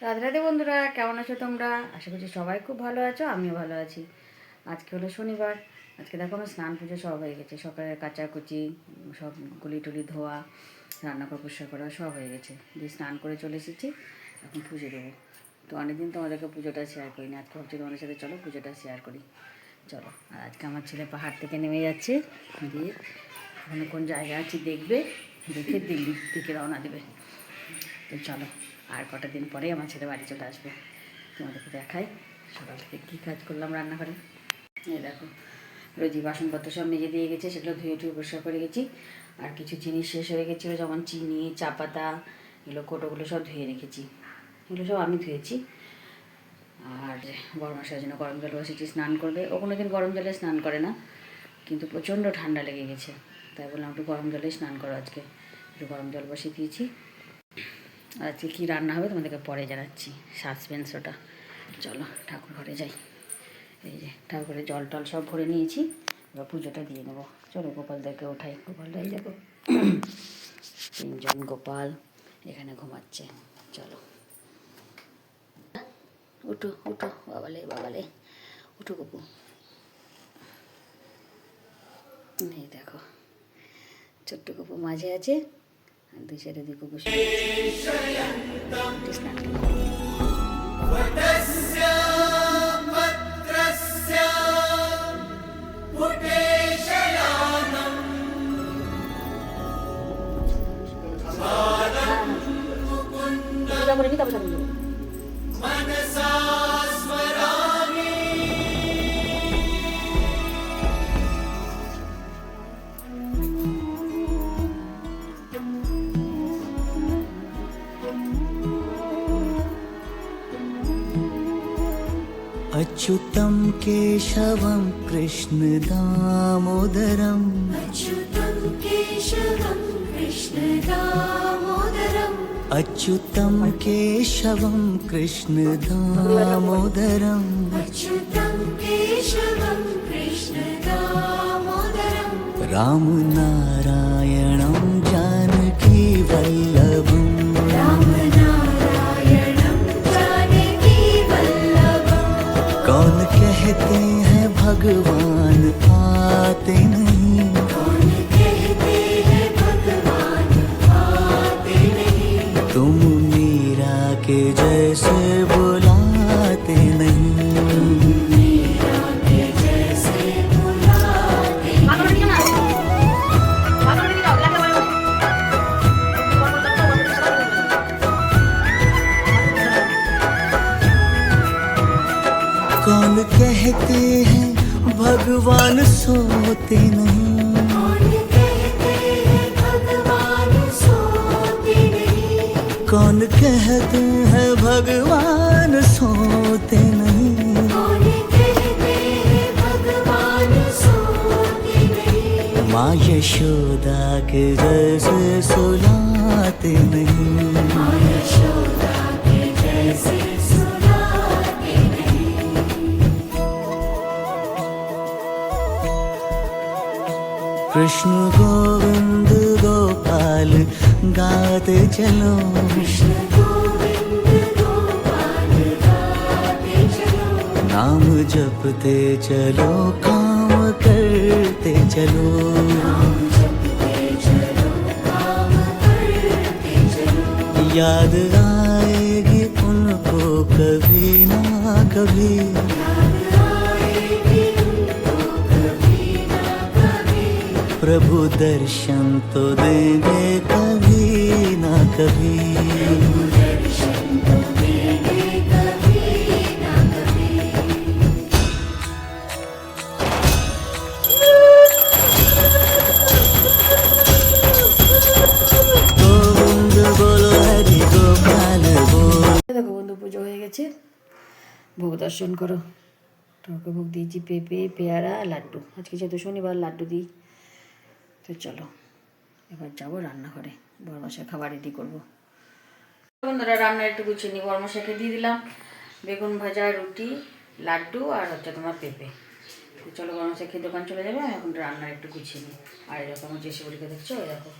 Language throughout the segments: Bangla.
রাধে রাধে বন্ধুরা, কেমন আছো তোমরা? আশা করছি সবাই খুব ভালো আছো, আমিও ভালো আছি। আজকে হলো শনিবার। আজকে দেখো আমার স্নান পুজো সব হয়ে গেছে। সকালে কাচাকুচি সব, গুলি টুলি ধোয়া, রান্নাঘর পরিষ্কার করা সব হয়ে গেছে। দিয়ে স্নান করে চলে এসেছি, এখন পুজো দেবো। তো অনেকদিন তোমাদেরকে পুজোটা শেয়ার করিনি, আজকে ভাবছি তোমাদের সাথে চলো পুজোটা শেয়ার করি। চলো। আর আজকে আমার ছেলে পাহাড় থেকে নেমে যাচ্ছে, দিয়ে ওখানে কোন জায়গা আছে দেখবে, দেখে দিল্লির দিকে রওনা দেবে। তো চলো, আর কটা দিন পরেই আমার ছেলে বাড়ি চলে আসবে। তোমাদেরকে দেখাই সকাল থেকে কী কাজ করলাম রান্নাঘরে। এই দেখো, রোজি বাসনপত্র সব মেজে দিয়ে গেছে, সেগুলো ধুয়ে টুয়ে পরিষ্কার করে গেছি। আর কিছু জিনিস শেষ হয়ে গেছিলো, যেমন চিনি, চা পাতা, এগুলো কোটোগুলো সব ধুয়ে রেখেছি। এগুলো সব আমি ধুয়েছি। আর বড় মশার জন্য গরম জল বসেছি, স্নান করবে। ও কোনো দিন গরম জলে স্নান করে না, কিন্তু প্রচণ্ড ঠান্ডা লেগে গেছে, তাই বললাম একটু গরম জলে স্নান করো আজকে। একটু গরম জল বসিয়ে দিয়েছি। আজকে কী রান্না হবে তোমাদেরকে পরে জানাচ্ছি, সাসপেন্স ওটা। চলো ঠাকুর ঘরে যাই। এই যে ঠাকুর ঘরে জল টল সব ভরে নিয়েছি, এবার পুজোটা দিয়ে নেবো। চলো গোপালদেরকে ওঠাই। গোপালটাই দেখো, তিনজন গোপাল এখানে ঘুমাচ্ছে। চলো উঠো উঠো, বাবালে বাবালে, উঠো গপু। এই দেখো, ছোট্ট গপু মাঝে আছে, আর দুই সাইডে দুই গপু স্নান করে নি, তারপর সামনে যাবো। अच्युतं केशवं कृष्ण दामोदरम् अच्युतं केशवं कृष्ण दामोदरम् अच्युतं केशवं कृष्ण दामोदरम् अच्युतं केशवं कृष्ण दामोदरम् रामनारायणं जानकी वल्लभम् रामनारायणं जानकी वल्लभम् कौन कहते हैं भगवान आते नहीं, कौन कहते हैं भगवान आते नहीं, तुम मीरा के जैसे बुलाते नहीं। मीरा के जैसे बुलाते कौन कहते हैं भगवान सोते नहीं, कौन कहते हैं भगवान सोते नहीं, कौन कहते हैं भगवान सोते नहीं। कौन कहते हैं भगवान सोते नहीं, माँ यशोदा के जैसे सुलाते नहीं, माँ यशोदा के जैसे सुलाते नहीं। कृष्ण गोविंद गोपाल गाते चलो, कृष्ण गोविंद गोपाल गाते चलो, नाम जपते चलो, काम करते चलो। नाम जपते चलो, काम करते चलो, याद आएगी उनको कभी ना कभी, याद आएगी उनको कभी ना कभी, प्रभु दर्शन तो देंगे कभी ना कभी। दर्शन तो देंगे कभी ना कभी। गोविंद बोलो हरि गोपाल बोल। দেখো বন্ধু, পুজো হয়ে গেছে, ভোগ দর্শন করো। ঠাকুরকে ভোগ দিয়েছি পেঁপে, পেয়ারা, লাড্ডু। আজকে যেহেতু শনিবার, লাড্ডু দিই। তো চলো এবার যাবো রান্নাঘরে, বড়মশাই খাবার রেডি করবো। বন্ধুরা, রান্না একটু গুছিয়ে নিই। বড়মশাইকে দিয়ে দিলাম বেগুন ভাজা, রুটি, লাড্ডু আর হচ্ছে তোমার পেঁপে। তো চলো, বড়মশাই খেয়ে দোকান চলে যাবে, আমি এখন রান্না একটু গুছিয়ে নিই। আর এরকম যে সেগুলিকে দেখছো, ওই দেখো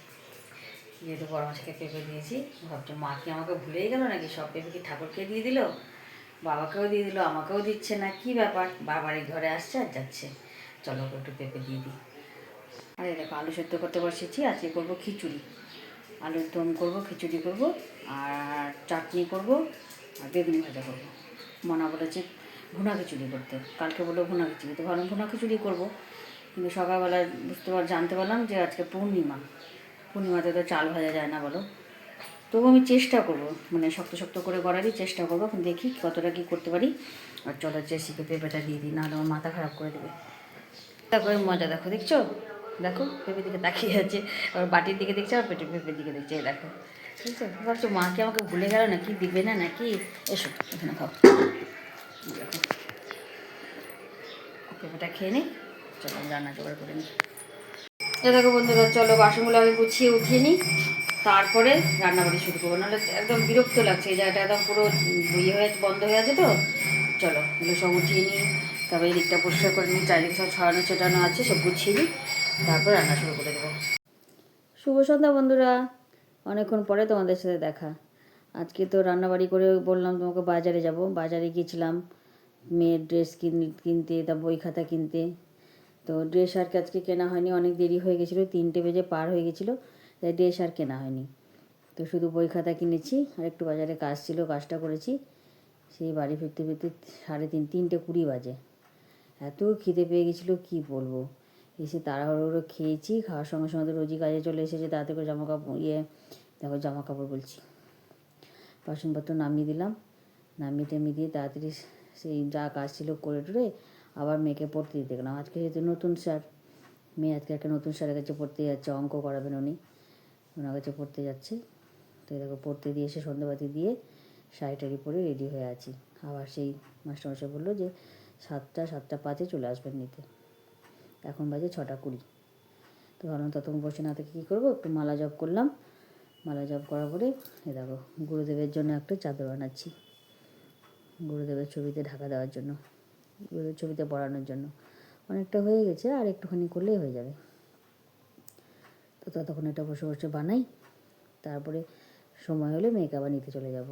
যেহেতু বড় মাছকে পেঁপে দিয়েছি, ভাবছি মা কি আমাকে ভুলেই গেল নাকি, সব পেঁপে কি ঠাকুরকে দিয়ে দিল, বাবাকেও দিয়ে দিল, আমাকেও দিচ্ছে না, কি ব্যাপার, বাবার এই ঘরে আসছে আর যাচ্ছে। চলো ওকে একটু পেঁপে দিয়ে দিই। আর এই দেখো আলু সেদ্ধ করতে বসেছি, আজকে করবো খিচুড়ি, আলুর দম করবো, খিচুড়ি করব, আর চাটনি করব, আর বেগুনি ভাজা করবো। মনা বলেছে ভুনা খিচুড়ি করতে, কালকে বললো ভুনা খিচুড়ি, তো ভাবলাম ভুনা খিচুড়ি করবো। কিন্তু সকালবেলা জানতে পারলাম যে আজকে পূর্ণিমা, পূর্ণিমাতে তো চাল ভাজা যায় না বলো। তবু আমি চেষ্টা করব, মানে শক্ত শক্ত করে করারই চেষ্টা করবো, এখন দেখি কতটা কী করতে পারি। আর চলো জেসিকে পেঁপেটা দিয়ে দিই, নাহলে আমার মাথা খারাপ করে দেবে। দেখো এই মজা, দেখো দেখছো, দেখো পেঁপের দিকে তাকিয়ে আছে, আবার বাটির দিকে দেখছে, আর পেঁপের দিকে দেখছে, এই দেখো বুঝছো। ভাবছো মা কি আমাকে ভুলে গেল নাকি, দিবে না নাকি। এসো এখানে খাও, দেখো পেঁপেটা খেয়ে নিই। চলো আমি রান্না জোগাড় করে নিই। এ দেখো বন্ধুরা, চলো বাসনগুলো আগে গুছিয়ে উঠিয়ে নিই, তারপরে রান্নাবাড়ি শুরু করবো, নাহলে একদম বিরক্ত লাগছে। এই জায়গাটা একদম পুরো ইয়ে হয়ে বন্ধ হয়ে আছে তো। চলো এগুলো সব উঠিয়ে নিই, তারপরে এই দিকটা পরিষ্কার করে নিই, চারিদিকে সব ছড়ানো ছেটানো আছে, সব গুছিয়ে নিই, তারপর রান্না শুরু করে দেবো। শুভ সন্ধ্যা বন্ধুরা, অনেকক্ষণ পরে তোমাদের সাথে দেখা। আজকে তো রান্নাবাড়ি করে বললাম তোমাকে বাজারে যাব, বাজারে গিয়েছিলাম মেয়ের ড্রেস কিনতে, তা বই খাতা কিনতে। তো ড্রেস আর আজকে কেনা হয়নি, অনেক দেরি হয়ে গেছিলো, 3টে বেজে পার হয়ে গেছিলো, তাই ড্রেস আর কেনা হয়নি। তো শুধু বই খাতা কিনেছি, আর একটু বাজারে কাজ ছিল, কাজটা করেছি। সেই বাড়ি ফিরতে ফিরতে 3:30 বাজে। এত খিদে পেয়ে গেছিলো কি বলবো। এসে তাড়াহুড়ো খেয়েছি, খাওয়ার সঙ্গে সঙ্গে তো রোজই কাজে চলে এসেছে, তাড়াতাড়ি করে জামা কাপড় বলছি, বাসনপত্র নামিয়ে দিলাম, নামিয়ে দিয়ে তাড়াতাড়ি সেই যা কাজ ছিল করে টুরে আবার মেয়েকে পড়তে দিতে গেলাম। আজকে যেহেতু নতুন স্যার, মেয়ে আজকে একটা নতুন স্যারের কাছে পড়তে যাচ্ছে, অঙ্ক করাবেন উনি, ওনার কাছে পড়তে যাচ্ছে। তো এরকম পড়তে দিয়ে এসে সন্ধ্যাবাতি দিয়ে শাড়ি পরে রেডি হয়ে আছি। আবার সেই মাস্টারমশাই বললো যে 7:05 চলে আসবেন নিতে। এখন বাজে 6:20। তো ভাবলাম ততক্ষণ বসে না থেকে কী করবো, একটু মালা জপ করলাম। মালা জপ করার পরে এ দেখো গুরুদেবের জন্য একটা চাদর বানাচ্ছি, গুরুদেবের ছবিতে ঢাকা দেওয়ার জন্য, গুরুদেবের ছবিতে পড়ানোর জন্য। অনেকটা হয়ে গেছে, আর একটুখানি করলেই হয়ে যাবে। তো ততক্ষণ এটা বসে বসে বানাই, তারপরে সময় হলে মেয়েকে আবার নিতে চলে যাব।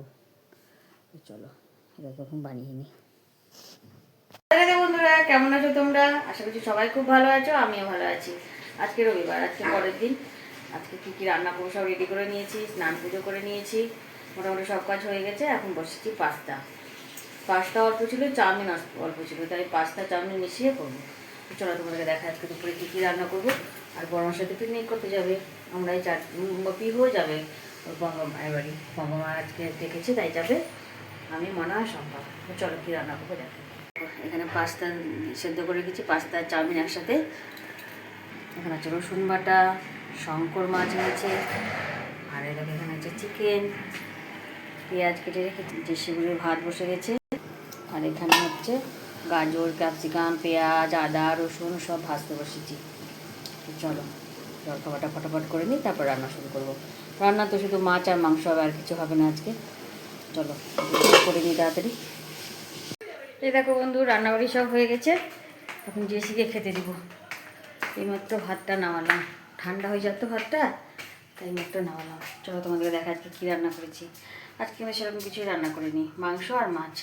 চলো এটা তখন বানিয়ে নিই। বন্ধুরা কেমন আছো তোমরা, আশা করছি সবাই খুব ভালো আছো, আমিও ভালো আছি। আজকে রবিবার, আজকে পরের দিন। আজকে কী কী রান্না করবো সব রেডি করে নিয়েছি, স্নান পুজো করে নিয়েছি, মোটামুটি সব কাজ হয়ে গেছে। এখন বসেছি পাস্তা অল্প ছিল, চাউমিন অল্প ছিল, তাই পাস্তা চাউমিন মিশিয়ে করবো। চলো তোমাদেরকে দেখা আজকে দুপুরে কী কী রান্না করবো। আর বড় মার সাথে পিকনিক করতে যাবে, আমরা এই পিহুও যাবে, ওর গঙ্গা মায়ের বাড়ি, গঙ্গা মা আজকে ডেকেছে তাই যাবে, আমি মনে হয় সম্ভব। চলো কী রান্না করবো দেখো। এখানে পাস্তা সেদ্ধ করে রেখেছি, পাস্তা আর চাউমিন একসাথে। এখানে আছে রসুন বাটা, শঙ্কর মাছ নিয়েছে, আর এরকম এখানে আছে চিকেন, পেঁয়াজ কেটে রেখেছি, যে সেগুলোর ভাত বসে গেছে। আর এখানে হচ্ছে গাজর, ক্যাপসিকাম, পেঁয়াজ, আদা, রসুন সব ভাজতে বসেছি। চলো খাবারটা ফটাফট করে নিই, তারপর রান্না শুরু করবো। রান্না তো শুধু মাছ আর মাংস হবে, আর কিছু হবে না আজকে। চলো করে নিই তাড়াতাড়ি। এই দেখো বন্ধু, রান্নাবাড়ি সব হয়ে গেছে, এখন জেসিকে খেতে দিব। এইমাত্র ভাতটা নামালাম, ঠান্ডা হয়ে যাত ভাতটা, তাই মাত্র নামালাম। চলো তোমাদেরকে দেখা আজকে কী রান্না করেছি। আজকে আমি সেরকম কিছুই রান্না করিনি, মাংস আর মাছ।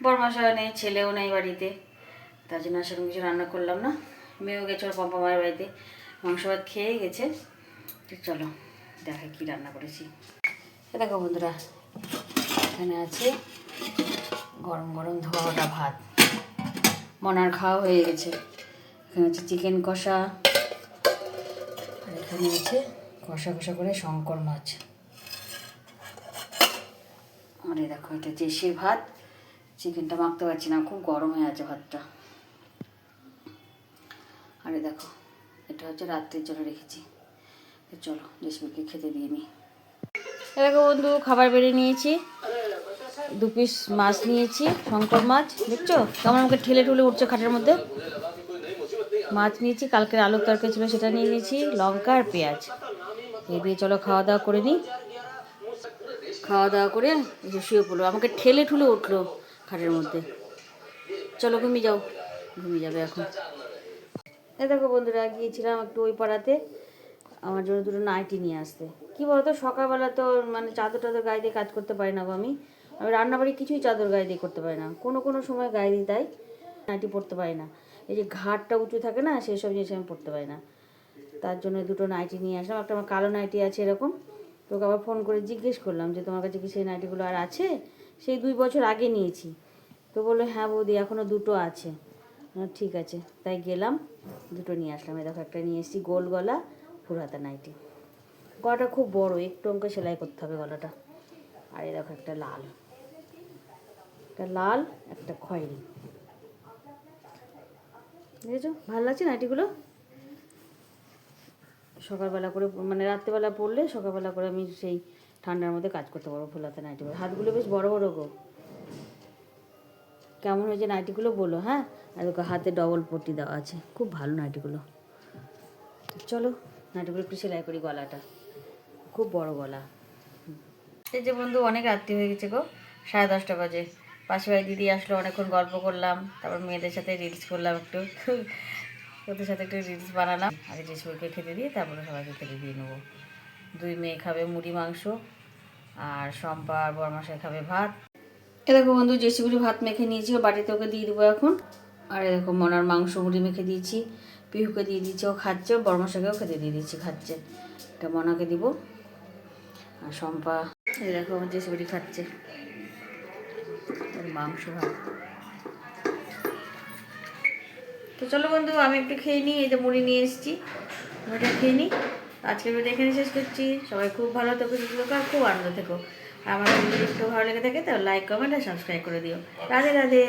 বড়মশাও নেই, ছেলেও নেই বাড়িতে, তার জন্য সেরকম কিছু রান্না করলাম না। মেয়েও গেছে ওর পম্পা মায়ের বাড়িতে, মাংস ভাত খেয়েই গেছে। তো চলো দেখা কী রান্না করেছি। দেখো বন্ধুরা, এখানে আছে গরম গরম ধোয়া ওটা ভাত, মনার খাওয়া হয়ে গেছে। এখানে আছে চিকেন কষা, আর এখানে আছে কষা কষা করে শঙ্কর মাছ। আর এই দেখো এটা জেসির ভাত, চিকেনটা মাখতে পারছি না, খুব গরম হয়ে আছে ভাতটা। আরে দেখো এটা হচ্ছে রাত্রের জন্য রেখেছি। তো চলো জেসমিকে খেতে দিয়ে নিই। দেখো বন্ধু, খাবার বেড়ে নিয়েছি, 2 পিস মাছ নিয়েছি, শঙ্কর মাছ, দেখছো কেমন আমাকে ঠেলে ঠুলে উঠছে খাটের মধ্যে। মাছ নিয়েছি, কালকের আলুর তরকারি ছিল সেটা নিয়ে নিয়েছি, লঙ্কা আর পেঁয়াজ এই দিয়ে চলো খাওয়া দাওয়া করে নিই। খাওয়া দাওয়া করে এসে শুয়ে পড়লো, আমাকে ঠেলে ঠুলে উঠলো খাটের মধ্যে। চলো ঘুমিয়ে যাও, ঘুমিয়ে যাবে এখন। এই দেখো বন্ধুরা, গিয়েছিলাম একটু ওই পাড়াতে, আমার জন্য দুটো নাইটি নিয়ে আসতে। কী বলতো, সকালবেলা তো মানে চাদর টাদর গায়ে দিয়ে কাজ করতে পারি না গো আমি। আমি রান্নাবাড়ি কিছুই চাদর গায়ে দিয়ে করতে পারি না, কোনো কোনো সময় গায়ে দিই, তাই নাইটি পরতে পারি না। এই যে ঘাটটা উঁচু থাকে না, সেই সব জিনিস আমি পরতে পারি না। তার জন্য দুটো নাইটি নিয়ে আসলাম। একটা আমার কালো নাইটি আছে এরকম, তোকে আবার ফোন করে জিজ্ঞেস করলাম যে তোমার কাছে কি সেই নাইটিগুলো আর আছে? সেই 2 বছর আগে নিয়েছি। তো বললো হ্যাঁ বৌদি এখনও দুটো আছে। ঠিক আছে, তাই গেলাম, দুটো নিয়ে আসলাম। এই দেখো একটা নিয়ে এসেছি গোল গলা ফুল হাতা নাইটি। গলাটা খুব বড়, একটু অঙ্কে সেলাই করতে হবে গলাটা। আর এই দেখো একটা লাল, একটা খয়েরি। বুঝেছো, ভালো লাগছে নাইটিগুলো। সকালবেলা করে মানে রাত্রেবেলা পরলে সকালবেলা করে আমি সেই ঠান্ডার মধ্যে কাজ করতে পারবো ফুল হাতা নাইটি পরে। হাতগুলো বেশ বড় বড় গো। কেমন হয়েছে নাইটিগুলো বলো হ্যাঁ। আর ওকে হাতে ডবল পট্টি দেওয়া আছে, খুব ভালো নাইটিগুলো। চলো নাইটিগুলো একটু সেলাই করি, গলাটা খুব বড় গলা। এই যে বন্ধু, অনেক রাত্রি হয়ে গেছে গো, 10:30 বাজে। পাশে বাড়ি দিদি আসলো, অনেকক্ষণ গল্প করলাম, তারপর মেয়েদের সাথে রিলস করলাম একটু, ওদের সাথে একটু রিলস বানালাম। আগে জেসুকে খেতে দিয়ে তারপরে সবাইকে খেতে দিয়ে নেবো। 2 মেয়ে খাবে মুড়ি মাংস, আর শম্পা আর বরমাসায় খাবে ভাত। এ দেখো বন্ধু, জেসিগুলি ভাত মেখে নিয়েছি, ও বাটিতে ওকে দিয়ে দেবো এখন। আর এ দেখো মনার মাংস মুড়ি মেখে দিয়েছি, পিহুকে দিয়ে দিয়েছি, ও খাচ্ছে, বরমাসাকেও খেতে দিয়ে দিচ্ছি, খাচ্ছে। এটা মনাকে দিব। আর শম্পা এই দেখো আমার জেসিগুলি খাচ্ছে মাংস ভাত। তো চলো বন্ধু, আমি একটু খেয়ে নিই। এই যে মুড়ি নিয়ে এসেছি, মুড়িটা খেয়ে নিই। আজকের ভিডিও এখানে শেষ করছি। সবাই খুব ভালো থেকো, সুস্থ থেকো, আর খুব আনন্দ থেকো। আর আমার যদি একটু ভালো লেগে থাকে তাহলে লাইক কমেন্ট আর সাবস্ক্রাইব করে দিও। রাধে রাধে।